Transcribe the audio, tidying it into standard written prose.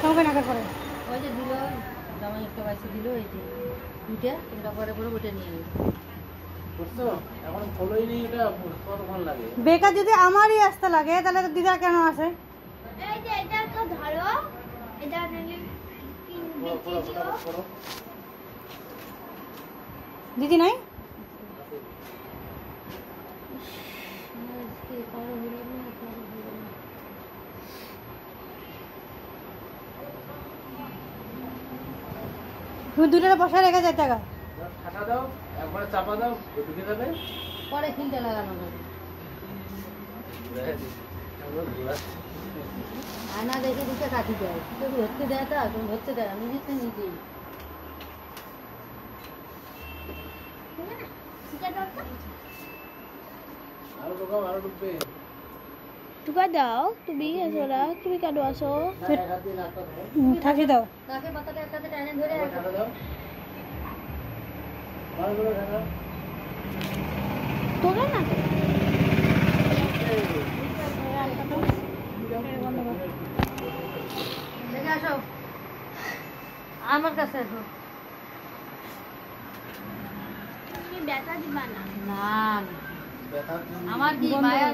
তোমাকে নাকার পরে ওই যে দিল জামাই একটা বাইসে দিল এই যে দুইটা তোমরা পরে পরে ওটা নিয়ে নেবে এখন ফলোই নেই, এটা কতক্ষণ লাগে? বেকার যদি আমারই আসতে লাগে তাহলে তো দিদা কেন আসে? এই যে এটা তো ধরো, এটা নিলে দিদি নাই? তুমি দুটোটা বসায় রেখে যেতে গা। ঠাটা দাও, একবারে চাপা দাও, ঢুকে যাবে। পরে ফিল্টার লাগানো যাবে। আয়না দেখে দেখে কাটি দেয়, তুমি ধরতে দেয় তা তুমি ধরতে দেয় আমি নিজে নিজেই আরো ঢোকাও, আরো ঢুকবে। টুকা দাও, তুমি আসোরা, তুমি কেন আসো? থাকি দাও। তাকে পাতাটা একসাথে টাইনে ধরে ঠাটা দাও, ভালো করে ঠাটা। তোরা না দেখে আসো আমার কাছে আসো। তুমি ব্যথা দিবা না। না ব্যথা আমার কি মায়া